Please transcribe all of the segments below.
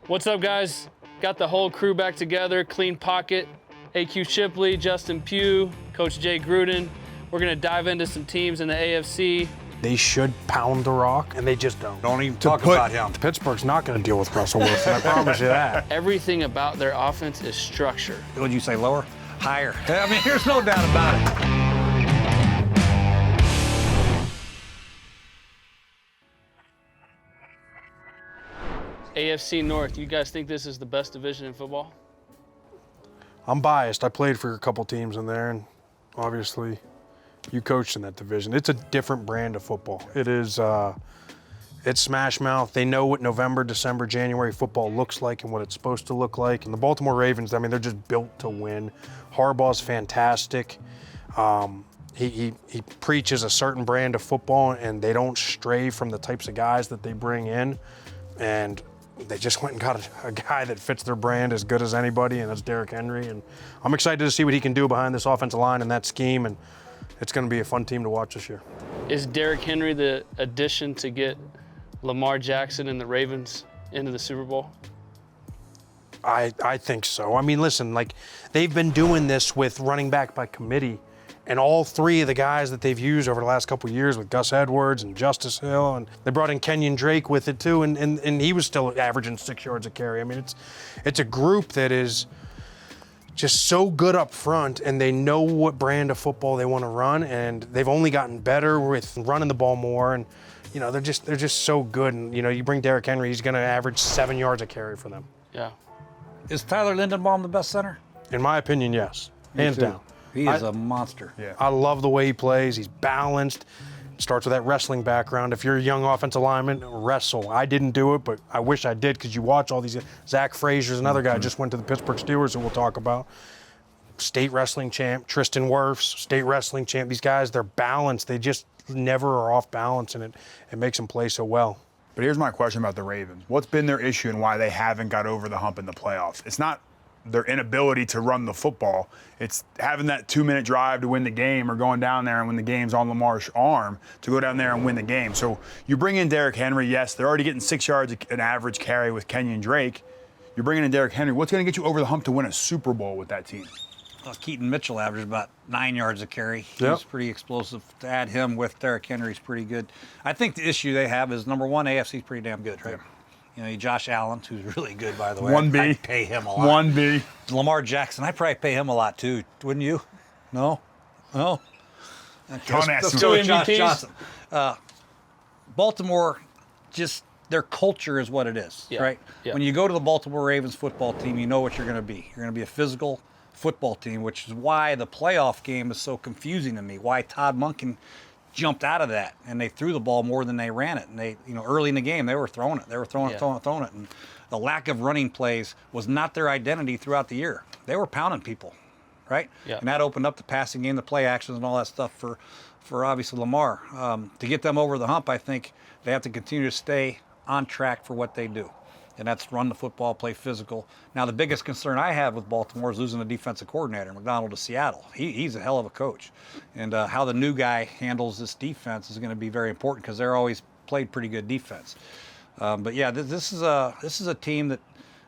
What's up, guys? Got the whole crew back together, clean pocket. AQ Shipley, Justin Pugh, Coach Jay Gruden. We're gonna dive into some teams in the AFC. They should pound the rock, and they just don't. Don't even talk about him. Pittsburgh's not going to deal with Russell Wilson, I promise you that. Everything about their offense is structure. Would you say lower? Higher. I mean, there's no doubt about it. AFC North, you guys think this is the best division in football? I'm biased. I played for a couple teams in there, and obviously you coached in that division. It's a different brand of football. It is, it's smash mouth. They know what November, December, January football looks like and what it's supposed to look like. And the Baltimore Ravens, I mean, they're just built to win. Harbaugh's fantastic. He preaches a certain brand of football, and they don't stray from the types of guys that they bring in. And they just went and got a guy that fits their brand as good as anybody, and that's Derrick Henry. And I'm excited to see what he can do behind this offensive line and that scheme. And it's going to be a fun team to watch this year. Is Derrick Henry the addition to get Lamar Jackson and the Ravens into the Super Bowl? I think so. I mean, listen, like, they've been doing this with running back by committee, and all three of the guys that they've used over the last couple of years with Gus Edwards and Justice Hill, and they brought in Kenyon Drake with it too, and he was still averaging 6 yards a carry. I mean, it's a group that is just so good up front, and they know what brand of football they want to run, and they've only gotten better with running the ball more, and you know, they're just so good. And you know, you bring Derrick Henry, he's going to average 7 yards a carry for them. Yeah. Is Tyler Lindenbaum the best center? In my opinion, yes, hands down. He is a monster. Yeah. I love the way he plays. He's balanced. Starts with that wrestling background. If you're a young offensive lineman, wrestle. I didn't do it, but I wish I did, because you watch all these. Zack Frazier's another guy, just went to the Pittsburgh Steelers, who we'll talk about. State wrestling champ. Tristan Wirfs, state wrestling champ. These guys, they're balanced. They just never are off balance, and it makes them play so well. But here's my question about the Ravens. What's been their issue and why they haven't got over the hump in the playoffs? It's not their inability to run the football. It's having that 2-minute drive to win the game, or going down there and when the game's on Lamar's arm to go down there and win the game. So you bring in Derrick Henry. Yes, they're already getting 6 yards an average carry with Kenyon Drake. You're bringing in Derrick Henry. What's going to get you over the hump to win a Super Bowl with that team? Keaton Mitchell averaged about 9 yards a carry. He was pretty explosive. To add him with Derrick Henry is pretty good. I think the issue they have is, number one, AFC's pretty damn good, right? Yeah. You know, Josh Allen, who's really good, by the way. 1B. I'd pay him a lot. 1B. Lamar Jackson, I'd probably pay him a lot too, wouldn't you? No? No? Okay, let's go with Josh Johnson. Baltimore, just their culture is what it is, right? Yeah. When you go to the Baltimore Ravens football team, you know what you're going to be. You're going to be a physical football team, which is why the playoff game is so confusing to me, why Todd Monken jumped out of that, and they threw the ball more than they ran it. And they, you know, early in the game, they were throwing it. They were throwing it. And the lack of running plays was not their identity throughout the year. They were pounding people, right? Yeah. And that opened up the passing game, the play actions, and all that stuff for obviously Lamar. To get them over the hump, I think they have to continue to stay on track for what they do. And that's run the football, play physical. Now, the biggest concern I have with Baltimore is losing the defensive coordinator, McDonald, to Seattle. He's a hell of a coach. And how the new guy handles this defense is going to be very important, because they're always played pretty good defense. But yeah, this is a team that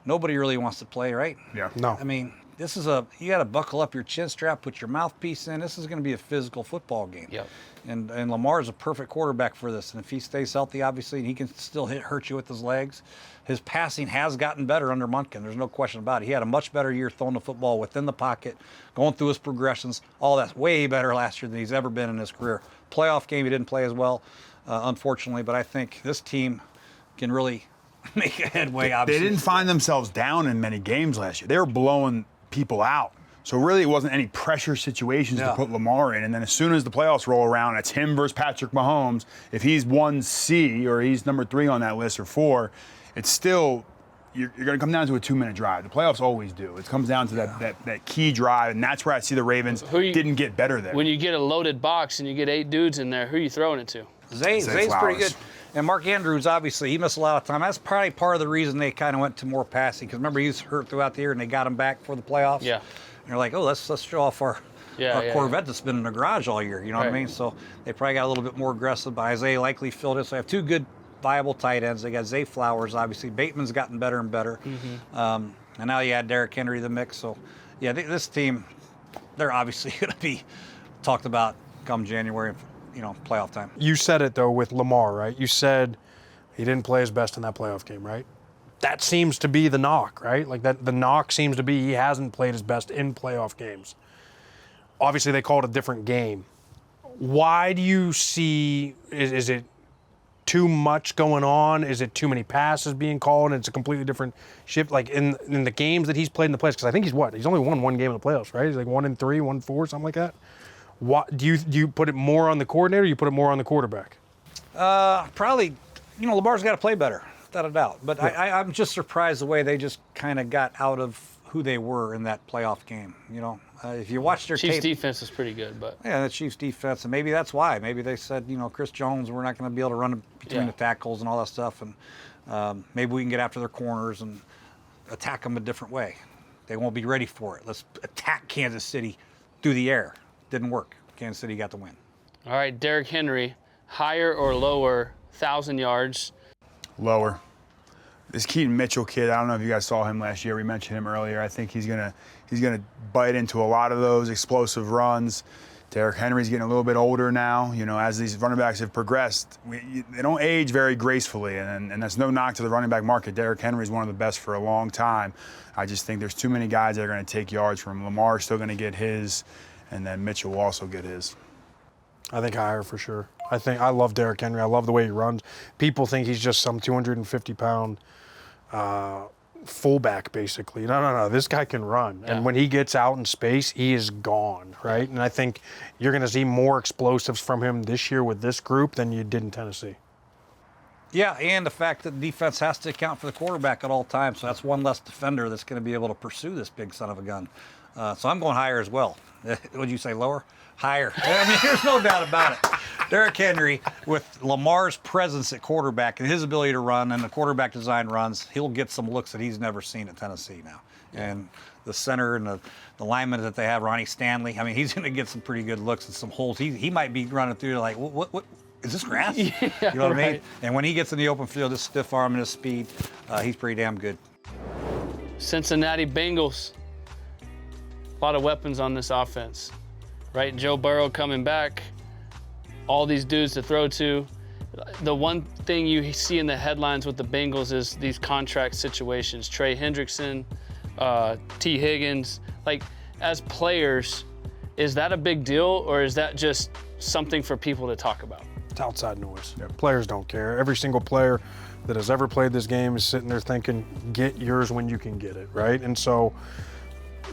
nobody really wants to play, right? Yeah. No. I mean, you got to buckle up your chin strap, put your mouthpiece in. This is going to be a physical football game. Yep. And Lamar's a perfect quarterback for this. And if he stays healthy, obviously, and he can still hurt you with his legs. His passing has gotten better under Monken. There's no question about it. He had a much better year throwing the football within the pocket, going through his progressions. All that's way better last year than he's ever been in his career. Playoff game, he didn't play as well, unfortunately. But I think this team can really make a headway, obviously. They didn't find themselves down in many games last year. They were blowing people out. So really, it wasn't any pressure situations to put Lamar in. And then as soon as the playoffs roll around, it's him versus Patrick Mahomes. If he's 1C or he's number 3 on that list, or 4, it's still, you're going to come down to a 2-minute drive. The playoffs always do. It comes down to that key drive, and that's where I see the Ravens didn't get better there. When you get a loaded box and you get 8 dudes in there, who are you throwing it to? Zay's pretty good. And Mark Andrews, obviously, he missed a lot of time. That's probably part of the reason they kind of went to more passing, because remember, he was hurt throughout the year, and they got him back for the playoffs. Yeah. And you're like, oh, let's show off our Corvette that's been in the garage all year. You know what I mean? So they probably got a little bit more aggressive, but Isaiah likely filled it. So I have 2 good viable tight ends. They got Zay Flowers, obviously. Bateman's gotten better and better. And now you add Derrick Henry to the mix. So, yeah, this team, they're obviously going to be talked about come January, playoff time. You said it, though, with Lamar, right? You said he didn't play his best in that playoff game, right? That seems to be the knock, right? Like that, the knock seems to be he hasn't played his best in playoff games. Obviously, they called it a different game. Why do you see, is it too much going on? Is it too many passes being called and it's a completely different shift? Like in the games that he's played in the playoffs, because I think he's only won one game in the playoffs, right? He's like 1-3, 1-4, something like that. What do you put it more on the coordinator or you put it more on the quarterback? Probably, Lamar's got to play better, without a doubt. But yeah. I'm just surprised the way they just kind of got out of who they were in that playoff game. If you watch their Chiefs tape, defense is pretty good, but yeah, the Chiefs defense, and maybe that's why. Maybe they said, Chris Jones, we're not going to be able to run between the tackles and all that stuff, and maybe we can get after their corners and attack them a different way. They won't be ready for it. Let's attack Kansas City through the air. Didn't work. Kansas City got the win. All right, Derrick Henry, higher or lower 1,000 yards? Lower. This Keaton Mitchell kid, I don't know if you guys saw him last year. We mentioned him earlier. I think he's gonna bite into a lot of those explosive runs. Derrick Henry's getting a little bit older now. As these running backs have progressed, they don't age very gracefully, and that's no knock to the running back market. Derrick Henry's one of the best for a long time. I just think there's too many guys that are going to take yards from him. Lamar's still going to get his, and then Mitchell will also get his. I think higher for sure. I love Derrick Henry. I love the way he runs. People think he's just some 250-pound fullback, basically. No. This guy can run. Yeah. And when he gets out in space, he is gone, right? And I think you're going to see more explosives from him this year with this group than you did in Tennessee. Yeah, and the fact that the defense has to account for the quarterback at all times. So that's one less defender that's going to be able to pursue this big son of a gun. So I'm going higher as well. Would you say lower? Higher. There's no doubt about it. Derrick Henry, with Lamar's presence at quarterback and his ability to run and the quarterback design runs, he'll get some looks that he's never seen at Tennessee now. And the center and the lineman that they have, Ronnie Stanley, he's going to get some pretty good looks and some holes. He might be running through like, what is this grass? Yeah, you know what I mean? And when he gets in the open field, his stiff arm and his speed, he's pretty damn good. Cincinnati Bengals. A lot of weapons on this offense, right? Joe Burrow coming back, all these dudes to throw to. The one thing you see in the headlines with the Bengals is these contract situations. Trey Hendrickson, T. Higgins. Like, as players, is that a big deal or is that just something for people to talk about? It's outside noise. Yeah. Players don't care. Every single player that has ever played this game is sitting there thinking, get yours when you can get it, right? And so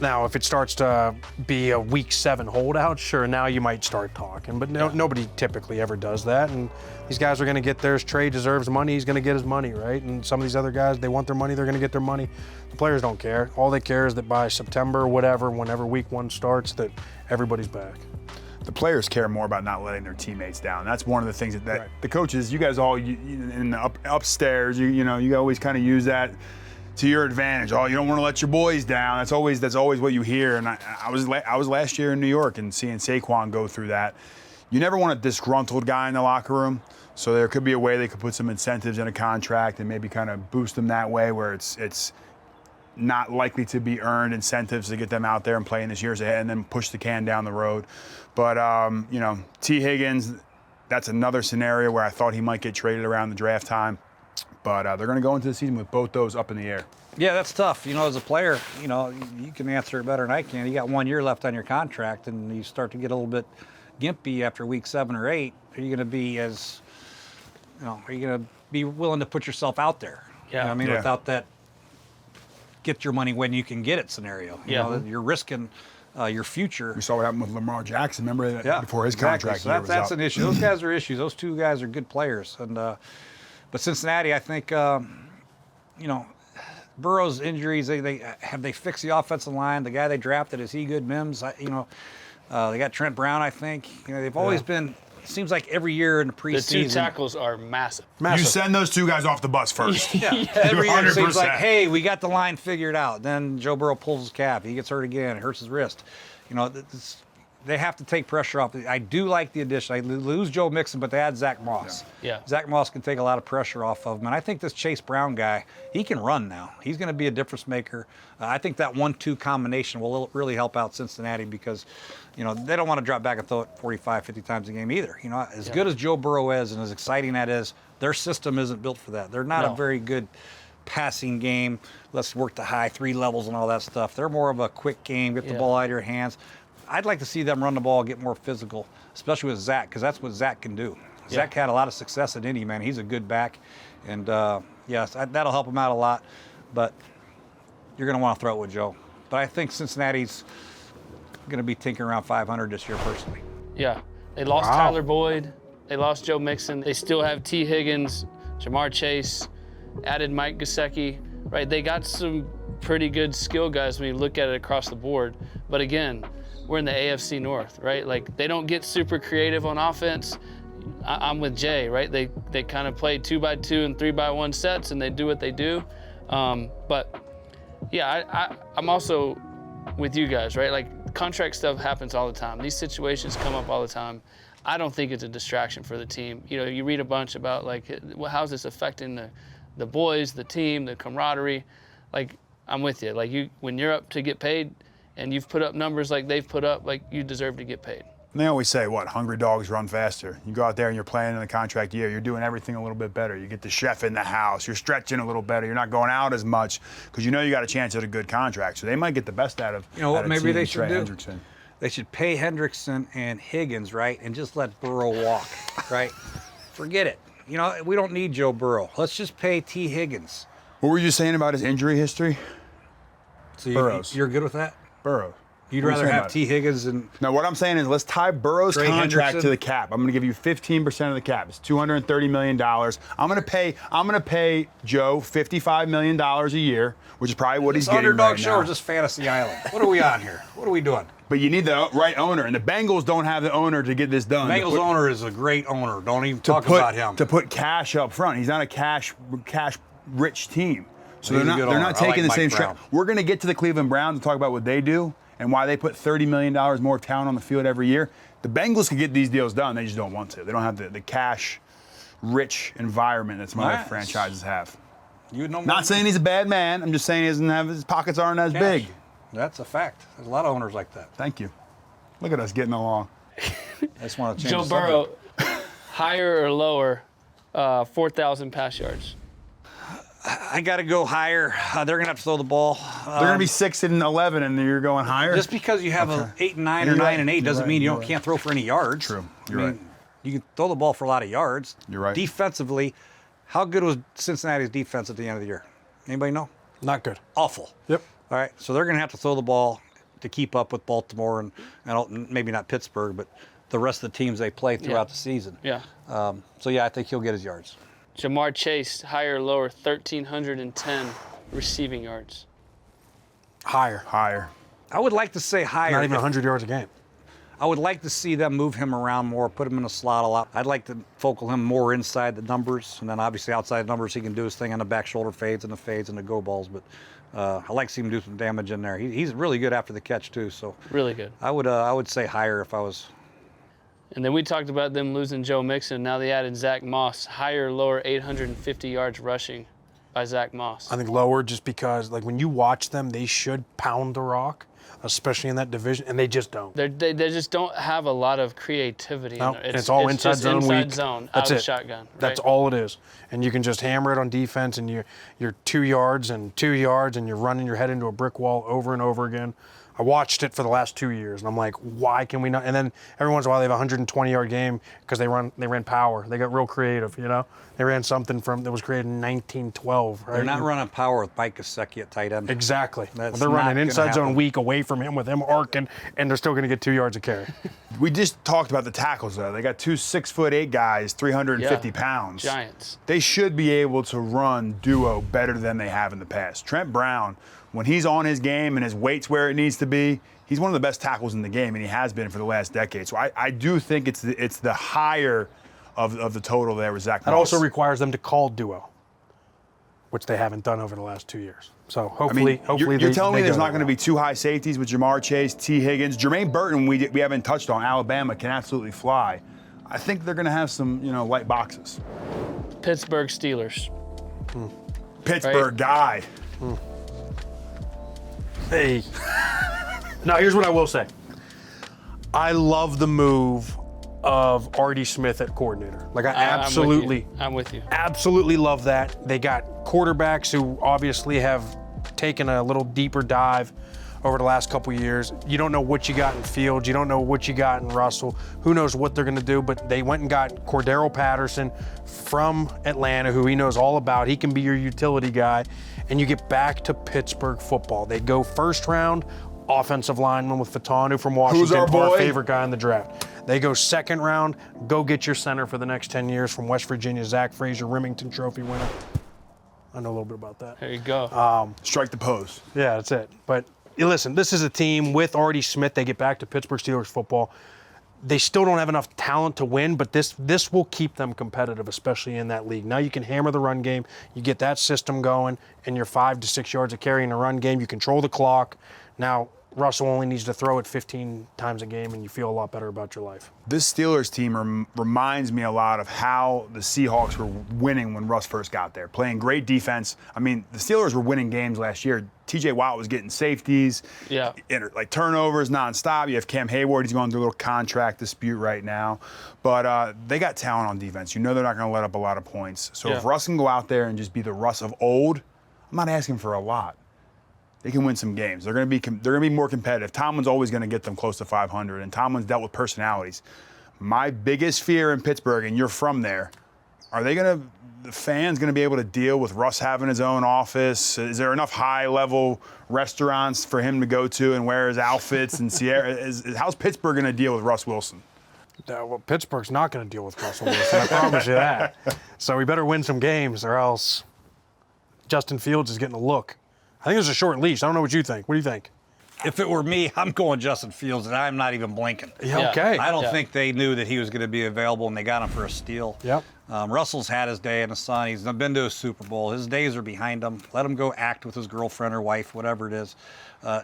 now if it starts to be a week 7 holdout, sure, now you might start talking. But nobody typically ever does that. And these guys are going to get theirs. Trey deserves money. He's going to get his money, right? And some of these other guys, they want their money. They're going to get their money. The players don't care. All they care is that by September, whatever, whenever week 1 starts, that everybody's back. The players care more about not letting their teammates down. That's one of the things that right. The coaches, you guys all in the upstairs, you always kind of use that to your advantage. Oh, you don't want to let your boys down. That's always what you hear. And I was last year in New York and seeing Saquon go through that. You never want a disgruntled guy in the locker room. So there could be a way they could put some incentives in a contract and maybe kind of boost them that way, where it's not likely to be earned incentives to get them out there and playing this year's ahead and then push the can down the road. But, T. Higgins, that's another scenario where I thought he might get traded around the draft time. But they're going to go into the season with both those up in the air. Yeah, that's tough. As a player, you can answer it better than I can. You got 1 year left on your contract, and you start to get a little bit gimpy after week 7 or 8. Are you going to be are you going to be willing to put yourself out there? Yeah. Without that get your money when you can get it scenario. You're risking your future. We saw what happened with Lamar Jackson. Remember that before his contract so year was that's up. an issue. Those guys are issues. Those two guys are good players. And but Cincinnati, I think, Burrow's injuries. They fixed the offensive line. The guy they drafted, is he good? Mims. They got Trent Brown. I think. They've always been. It seems like every year in the preseason. The 2 tackles are massive. You send those 2 guys off the bus first. Every year it seems like, hey, we got the line figured out. Then Joe Burrow pulls his calf. He gets hurt again. It hurts his wrist. they have to take pressure off. I do like the addition. I lose Joe Mixon, but they add Zach Moss. Yeah. Zach Moss can take a lot of pressure off of him. And I think this Chase Brown guy, he can run now. He's going to be a difference maker. I think that 1-2 combination will really help out Cincinnati because, they don't want to drop back and throw it 45, 50 times a game either. As good as Joe Burrow is and as exciting that is, their system isn't built for that. They're not a very good passing game. Let's work the high 3 levels and all that stuff. They're more of a quick game, get the ball out of your hands. I'd like to see them run the ball, get more physical, especially with Zack, because that's what Zack can do. Zack had a lot of success at Indy, man. He's a good back. And, yes, that'll help him out a lot. But you're going to want to throw it with Joe. But I think Cincinnati's going to be tinkering around 500 this year personally. Yeah. They lost Tyler Boyd. They lost Joe Mixon. They still have T. Higgins, Jamar Chase, added Mike Gesicki, right? They got some pretty good skill guys when you look at it across the board. But, again, we're in the AFC North, right? Like, they don't get super creative on offense. I'm with Jay, right? They kind of play 2x2 and 3x1 sets, and they do what they do. But, yeah, I'm also with you guys, right? Like, contract stuff happens all the time. These situations come up all the time. I don't think it's a distraction for the team. You read a bunch about, like, how's this affecting the boys, the team, the camaraderie. Like, I'm with you. Like, when you're up to get paid, and you've put up numbers like they've put up, like, you deserve to get paid. And they always say, hungry dogs run faster. You go out there and you're playing in the contract year, you're doing everything a little bit better. You get the chef in the house, you're stretching a little better, you're not going out as much because you got a chance at a good contract. So they might get the best out of what maybe they should do? Hendrickson. They should pay Hendrickson and Higgins, right, and just let Burrow walk, right? Forget it. We don't need Joe Burrow. Let's just pay T. Higgins. What were you saying about his injury history? So Burrows. You're good with that? Burrow. You'd rather have T. Higgins and... No, what I'm saying is let's tie Burrow's Trey contract Hendrickson? to the cap. I'm going to give you 15% of the cap. It's $230 million. I'm going to pay Joe $55 million a year, which is probably what he's getting Underdog right show now. or just Fantasy Island? What are we on here? What are we doing? But you need the right owner, and the Bengals don't have the owner to get this done. Bengals owner is a great owner. Don't even talk about him. To put cash up front. He's not a cash-rich team. So He's they're a good not owner. taking I like the same Mike Brown. strat. We're going to get to the Cleveland Browns and talk about what they do and why they put $30 million more talent on the field every year. The Bengals could get these deals done. They just don't want to. They don't have the cash-rich environment that some other franchises have. You would know more Not than saying he's a bad man. I'm just saying his pockets aren't as cash. big. That's a fact. There's a lot of owners like that. Thank you. Look at us getting along. I just want to change Joe the Burrow, subject. higher or lower, 4,000 pass yards? I got to go higher. They're going to have to throw the ball. They're going to be 6-11, and you're going higher. Just because you have a 8 and 9 or 9 and 8 doesn't mean you can't throw for any yards. True. I You're mean, right. You can throw the ball for a lot of yards. You're right. Defensively, how good was Cincinnati's defense at the end of the year? Anybody know? Not good. Awful. Yep. All right, so they're going to have to throw the ball to keep up with Baltimore and maybe not Pittsburgh, but the rest of the teams they play throughout the season. Yeah. So, yeah, I think he'll get his yards. Jamar Chase, higher or lower, 1,310 receiving yards? Higher. Higher. I would like to say higher. Not even 100 yards a game. I would like to see them move him around more, put him in a slot a lot. I'd like to focal him more inside the numbers, and then obviously outside the numbers he can do his thing on the back shoulder fades and the go balls. But I like to see him do some damage in there. He's really good after the catch too. So Really good. I would say higher if I was. And then we talked about them losing Joe Mixon. Now they added Zach Moss, higher or lower, 850 yards rushing by Zach Moss. I think lower just because, like, when you watch them, they should pound the rock, especially in that division, and they just don't. They just don't have a lot of creativity. No, in there. it's all inside just zone inside weak. zone, That's out of it. the shotgun. Right? That's all it is. And you can just hammer it on defense, and you're 2 yards and 2 yards, and you're running your head into a brick wall over and over again. I watched it for the last 2 years, and I'm like, why can we not? And then every once in a while they have a 120-yard game because they ran power. They got real creative, They ran something that was created in 1912. Right? They're not running power with Mike Gesicki at tight end. Exactly. That's They're not running gonna inside zone happen. weak away from him with him arcing, and they're still going to get 2 yards of carry. We just talked about the tackles, though. They got two 6'8" guys, 350 pounds. Giants. They should be able to run duo better than they have in the past. Trent Brown, when he's on his game and his weight's where it needs to be, he's one of the best tackles in the game, and he has been for the last decade. So I do think it's the higher of the total there with Zach Moss. That also requires them to call duo, which they haven't done over the last 2 years. So hopefully, you're telling me there's not going to be two high safeties with Jamar Chase, T. Higgins, Jermaine Burton. We haven't touched on. Alabama can absolutely fly. I think they're going to have some light boxes. Pittsburgh Steelers. Pittsburgh guy. Hey. Now here's what I will say. I love the move of Artie Smith at coordinator. Like I absolutely, I'm with you. Absolutely love that. They got quarterbacks who obviously have taken a little deeper dive over the last couple of years. You don't know what you got in Fields. You don't know what you got in Russell. Who knows what they're going to do? But they went and got Cordero Patterson from Atlanta, who he knows all about. He can be your utility guy. And you get back to Pittsburgh football. They go first round offensive lineman with Fatanu from Washington, Who's our boy? favorite guy in the draft. They go second round, go get your center for the next 10 years from West Virginia, Zach Frazier, Remington Trophy winner. I know a little bit about that. There you go. Strike the pose. Yeah, that's it. But listen, this is a team with Artie Smith. They get back to Pittsburgh Steelers football. They still don't have enough talent to win, but this will keep them competitive, especially in that league. Now you can hammer the run game. You get that system going, and you're 5 to 6 yards of carry in the run game. You control the clock. Now, Russell only needs to throw it 15 times a game, and you feel a lot better about your life. This Steelers team reminds me a lot of how the Seahawks were winning when Russ first got there, playing great defense. I mean, the Steelers were winning games last year. TJ Watt was getting safeties, like turnovers nonstop. You have Cam Hayward. He's going through a little contract dispute right now. But they got talent on defense. You know they're not going to let up a lot of points. So if Russ can go out there and just be the Russ of old, I'm not asking for a lot. They can win some games. They're going to be more competitive. Tomlin's always going to get them close to 500, and Tomlin's dealt with personalities. My biggest fear in Pittsburgh, and you're from there, the fans going to be able to deal with Russ having his own office? Is there enough high-level restaurants for him to go to and wear his outfits and Ciara? How's Pittsburgh going to deal with Russ Wilson? Well, Pittsburgh's not going to deal with Russell Wilson. I promise you that. So we better win some games, or else Justin Fields is getting a look. I think there's a short leash. I don't know what you think. What do you think? If it were me, I'm going Justin Fields, and I'm not even blinking. Yeah, okay. I don't think they knew that he was going to be available, and they got him for a steal. Yep. Russell's had his day in the sun. He's been to a Super Bowl. His days are behind him. Let him go act with his girlfriend or wife, whatever it is.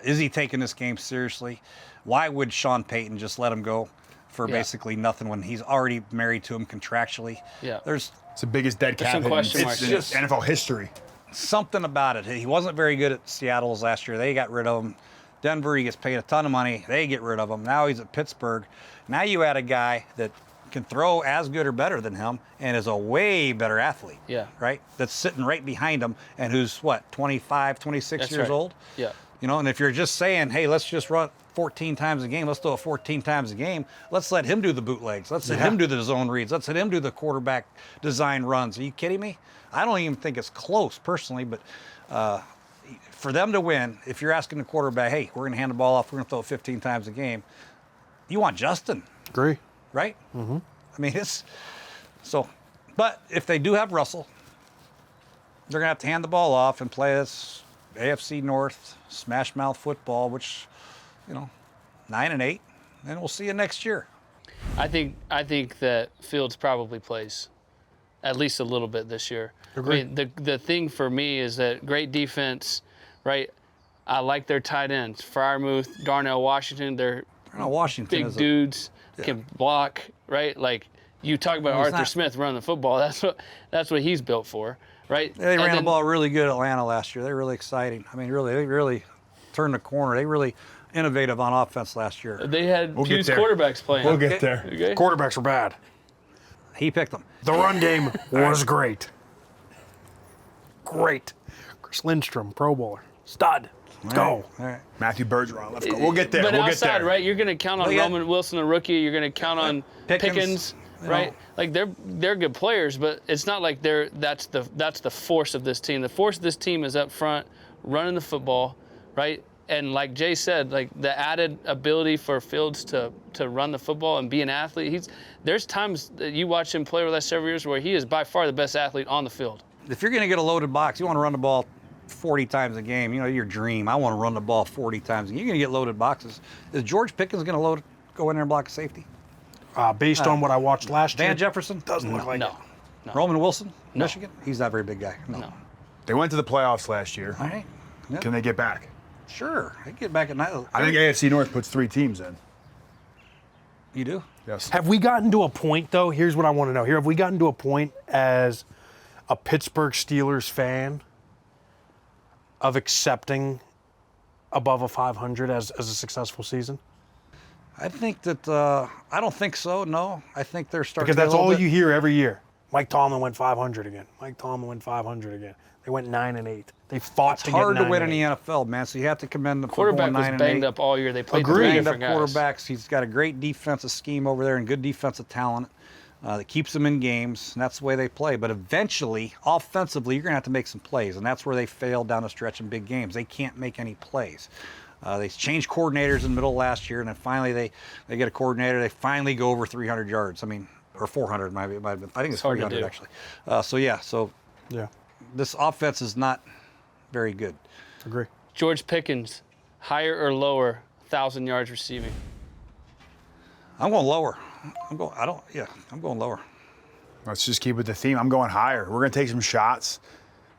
Is he taking this game seriously? Why would Sean Payton just let him go for basically nothing when he's already married to him contractually? Yeah. It's the biggest dead cap in NFL history. Something about it. He wasn't very good at Seattle last year. They got rid of him. Denver, he gets paid a ton of money. They get rid of him. Now he's at Pittsburgh. Now you add a guy that can throw as good or better than him and is a way better athlete. Yeah. Right? That's sitting right behind him and who's, 25, 26 years old? Yeah. And if you're just saying, hey, let's just run 14 times a game. Let's do it 14 times a game. Let's let him do the bootlegs. Let's let him do the zone reads. Let's let him do the quarterback design runs. Are you kidding me? I don't even think it's close personally, but for them to win, if you're asking the quarterback, hey, we're going to hand the ball off, we're going to throw it 15 times a game, you want Justin. Agree. Right? Mm-hmm. I mean, but if they do have Russell, they're going to have to hand the ball off and play this AFC North smash mouth football, which, 9-8, and we'll see you next year. I think that Fields probably plays at least a little bit this year. Agreed. I mean, the thing for me is that great defense, right? I like their tight ends. Freiermuth, Darnell Washington, they're big dudes, can block, right? Like you talk about Arthur Smith running the football. That's what he's built for, right? They ran the ball really good at Atlanta last year. They're really exciting. I mean, they really turned the corner. They really innovative on offense last year. They had Pugh's quarterbacks playing. We'll get there. Okay. Quarterbacks were bad. He picked them. The run game was great. Great. Chris Lindstrom, Pro Bowler. Stud. Let's go. All right. Matthew Bergeron. Let's go. We'll get there. But we'll outside, get there. right, you're going to count on Roman Wilson, a rookie. You're going to count on Pickens, right? Like they're good players, but it's not like that's the force of this team. The force of this team is up front, running the football, right? And like Jay said, like the added ability for Fields to run the football and be an athlete. There's times that you watch him play over the last several years where he is by far the best athlete on the field. If you're going to get a loaded box, you want to run the ball 40 times a game. Your dream. I want to run the ball 40 times a game. You're going to get loaded boxes. Is George Pickens going to go in there and block a safety? Based on what I watched last year. Van Jefferson? Doesn't look like it. No. Roman Wilson? Michigan? He's not a very big guy. No. They went to the playoffs last year. All right. Yeah. Can they get back? Sure. They get back at night. I think AFC North puts 3 teams in. You do? Yes. Have we gotten to a point, though? Here's what I want to know. Have we gotten to a point as a Pittsburgh Steelers fan of accepting above a 500 as a successful season? I think that, I don't think so, no. I think they're starting Because that's all you hear every year. Mike Tomlin went 500 again. Mike Tomlin went 500 again. They went 9-8. They fought to get 9-8. It's hard to win in the NFL, man, so you have to commend them for Quarterback going 9-8. was banged up all year. They played Agreed. three Banged up different guys. quarterbacks. He's got a great defensive scheme over there and good defensive talent that keeps them in games, and that's the way they play. But eventually, offensively, you're going to have to make some plays, and that's where they failed down the stretch in big games. They can't make any plays. They changed coordinators in the middle of last year, and then finally they get a coordinator. They finally go over 300 yards. I mean, or 400 might have been. I think it's hard to 300 do. actually. So Yeah, this offense is not very good. agree. George Pickens, higher or lower, 1,000 yards receiving? I'm going lower. I'm going lower. Let's just keep with the theme. I'm going higher. We're going to take some shots.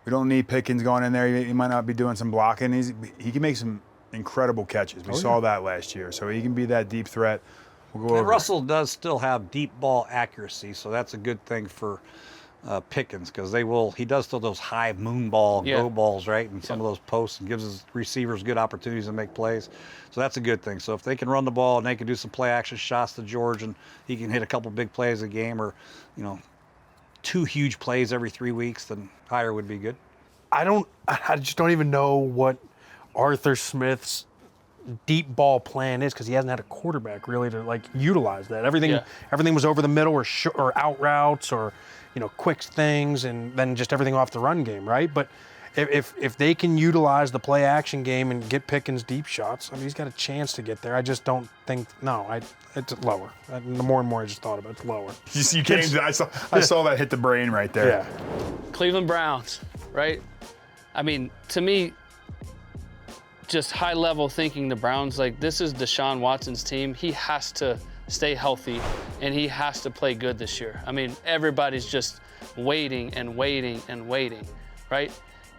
We don't need Pickens going in there. He might not be doing some blocking. He can make some incredible catches. We saw that last year. So he can be that deep threat. We'll go And over. Russell does still have deep ball accuracy, so that's a good thing for Pickens because he does still those high moon ball go balls, right, and some of those posts, and gives his receivers good opportunities to make plays. So that's a good thing. So if they can run the ball and they can do some play action shots to George, and he can hit a couple big plays a game, or 2 huge plays every 3 weeks, then higher would be good. I just don't even know what Arthur Smith's deep ball plan is because he hasn't had a quarterback really to utilize that. Everything was over the middle or out routes or quick things, and then just everything off the run game, right? But if they can utilize the play action game and get Pickens deep shots, I mean, he's got a chance to get there. I just don't think it's lower. The more and more I just thought about it, it's lower. You came to, I saw that hit the brain right there. Yeah. Cleveland Browns, right? I mean, to me, just high level thinking the Browns, this is Deshaun Watson's team. He has to stay healthy and he has to play good this year. I mean, everybody's just waiting and waiting and waiting, right?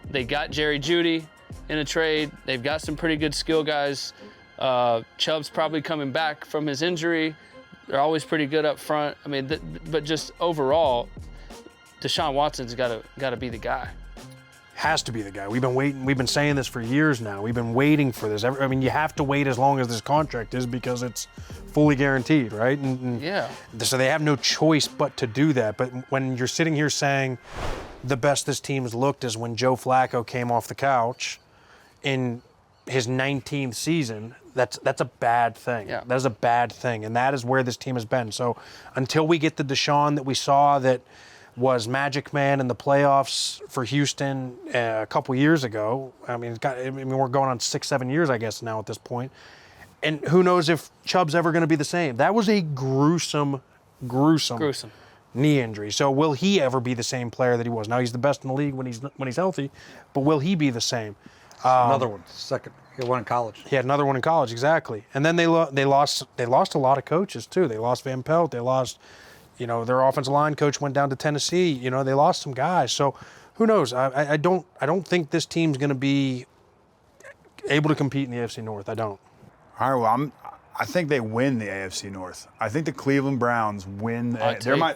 They got jeudy in a trade. They've got some pretty good skill guys. Chubb's probably coming back from his injury. They're always pretty good up front. I mean, but just overall, Deshaun Watson's got to be the guy. Has to be the guy. We've been waiting. We've been saying this for years now. We've been waiting for this. I mean, you have to wait as long as this contract is because it's fully guaranteed, right? Yeah. So they have no choice but to do that. But when you're sitting here saying the best this team's looked is when Joe Flacco came off the couch in his 19th season, that's a bad thing. Yeah. That is a bad thing, and that is where this team has been. So until we get the Deshaun that we saw that was Magic Man in the playoffs for Houston a couple years ago. I mean, we're going on 6-7 years, I guess, now at this point. And who knows if Chubb's ever going to be the same. That was a gruesome knee injury. So will he ever be the same player that he was? Now he's the best in the league when he's healthy, but will he be the same? Another one, second. He had one in college. He had another one in college, exactly. And then they lost a lot of coaches too. They lost Van Pelt. They lost. Their offensive line coach went down to Tennessee. They lost some guys. So who knows? I don't think this team's going to be able to compete in the AFC North. I don't. All right, well, I think they win the AFC North. I think the Cleveland Browns win.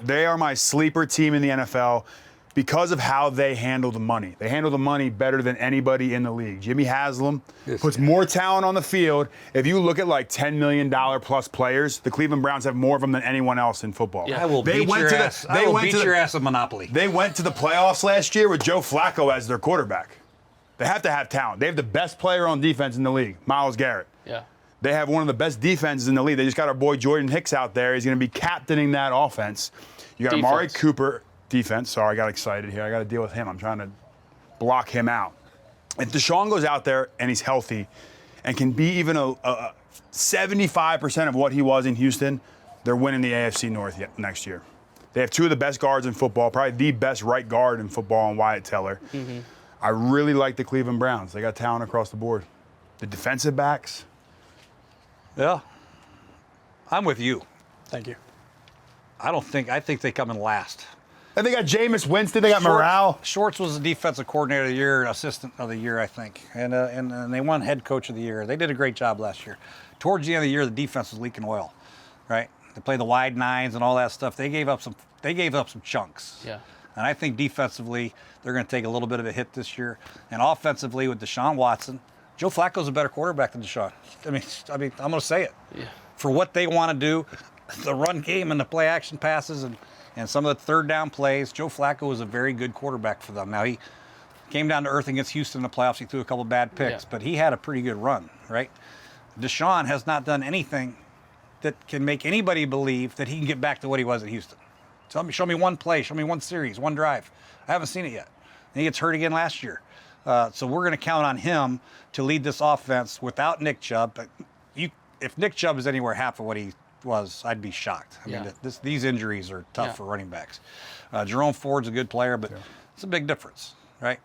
They are my sleeper team in the NFL because of how they handle the money. They handle the money better than anybody in the league. Jimmy Haslam puts more talent on the field. If you look at $10 million plus players, the Cleveland Browns have more of them than anyone else in football. Yeah. I will beat your ass at Monopoly. They went to the playoffs last year with Joe Flacco as their quarterback. They have to have talent. They have the best player on defense in the league, Myles Garrett. Yeah. They have one of the best defenses in the league. They just got our boy Jordan Hicks out there. He's going to be captaining that offense. You got Amari Cooper. Defense. Sorry, I got excited here. I got to deal with him. I'm trying to block him out. If Deshaun goes out there and he's healthy and can be even a 75% of what he was in Houston, they're winning the AFC North next year. They have 2 of the best guards in football, probably the best right guard in football in Wyatt Teller. Mm-hmm. I really like the Cleveland Browns. They got talent across the board. The defensive backs. Yeah. I'm with you. Thank you. I think they come in last. And they got Jameis Winston. They got morale. Schwartz was the defensive coordinator of the year, assistant of the year, I think. And they won head coach of the year. They did a great job last year. Towards the end of the year, the defense was leaking oil, right? They played the wide nines and all that stuff. They gave up some chunks. Yeah. And I think defensively, they're going to take a little bit of a hit this year. And offensively, with Deshaun Watson, Joe Flacco's a better quarterback than Deshaun. I mean, I'm going to say it. Yeah. For what they want to do, the run game and the play action passes and some of the third down plays, Joe Flacco was a very good quarterback for them. Now, he came down to earth against Houston in the playoffs. He threw a couple bad picks, but he had a pretty good run, right? Deshaun has not done anything that can make anybody believe that he can get back to what he was at Houston. Show me one play, show me one series, one drive. I haven't seen it yet. And he gets hurt again last year. So we're going to count on him to lead this offense without Nick Chubb. But if Nick Chubb is anywhere half of what he was, I'd be shocked. I mean, these injuries are tough for running backs. Jerome Ford's a good player, but it's a big difference, right?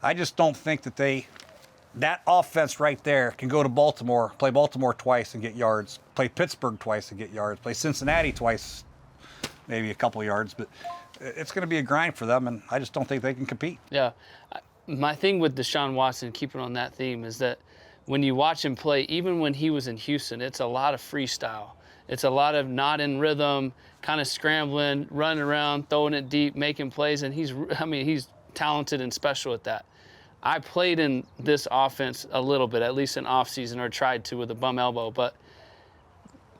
I just don't think that offense right there can go to Baltimore, play Baltimore twice and get yards, play Pittsburgh twice and get yards, play Cincinnati twice, maybe a couple yards, but it's going to be a grind for them, and I just don't think they can compete. Yeah. My thing with Deshaun Watson, keeping on that theme, is that when you watch him play, even when he was in Houston, it's a lot of freestyle. It's a lot of not in rhythm, kind of scrambling, running around, throwing it deep, making plays, and he's talented and special at that. I played in this offense a little bit, at least in offseason, or tried to with a bum elbow, but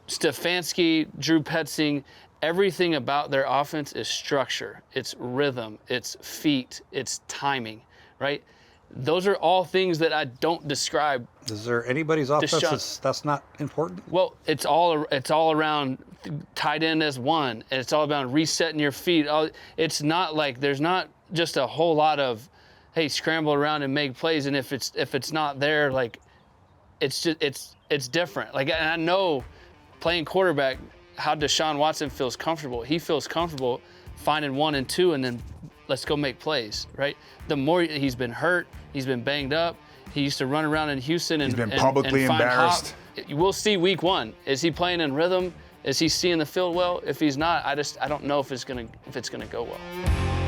Stefanski, Drew Petzing, everything about their offense is structure. It's rhythm. It's feet. It's timing, right? Those are all things that I don't describe. Is there anybody's offense that's not important? Well, it's all around tight end as one. And it's all about resetting your feet. It's not like there's not just a whole lot of, hey, scramble around and make plays. And if it's not there, like it's different. Like, and I know playing quarterback, how Deshaun Watson feels comfortable. He feels comfortable finding 1 and 2 and then let's go make plays, right? The more he's been hurt, he's been banged up. He used to run around in Houston and he's been publicly embarrassed. We'll see week 1. Is he playing in rhythm? Is he seeing the field well? If he's not, I don't know if it's gonna go well.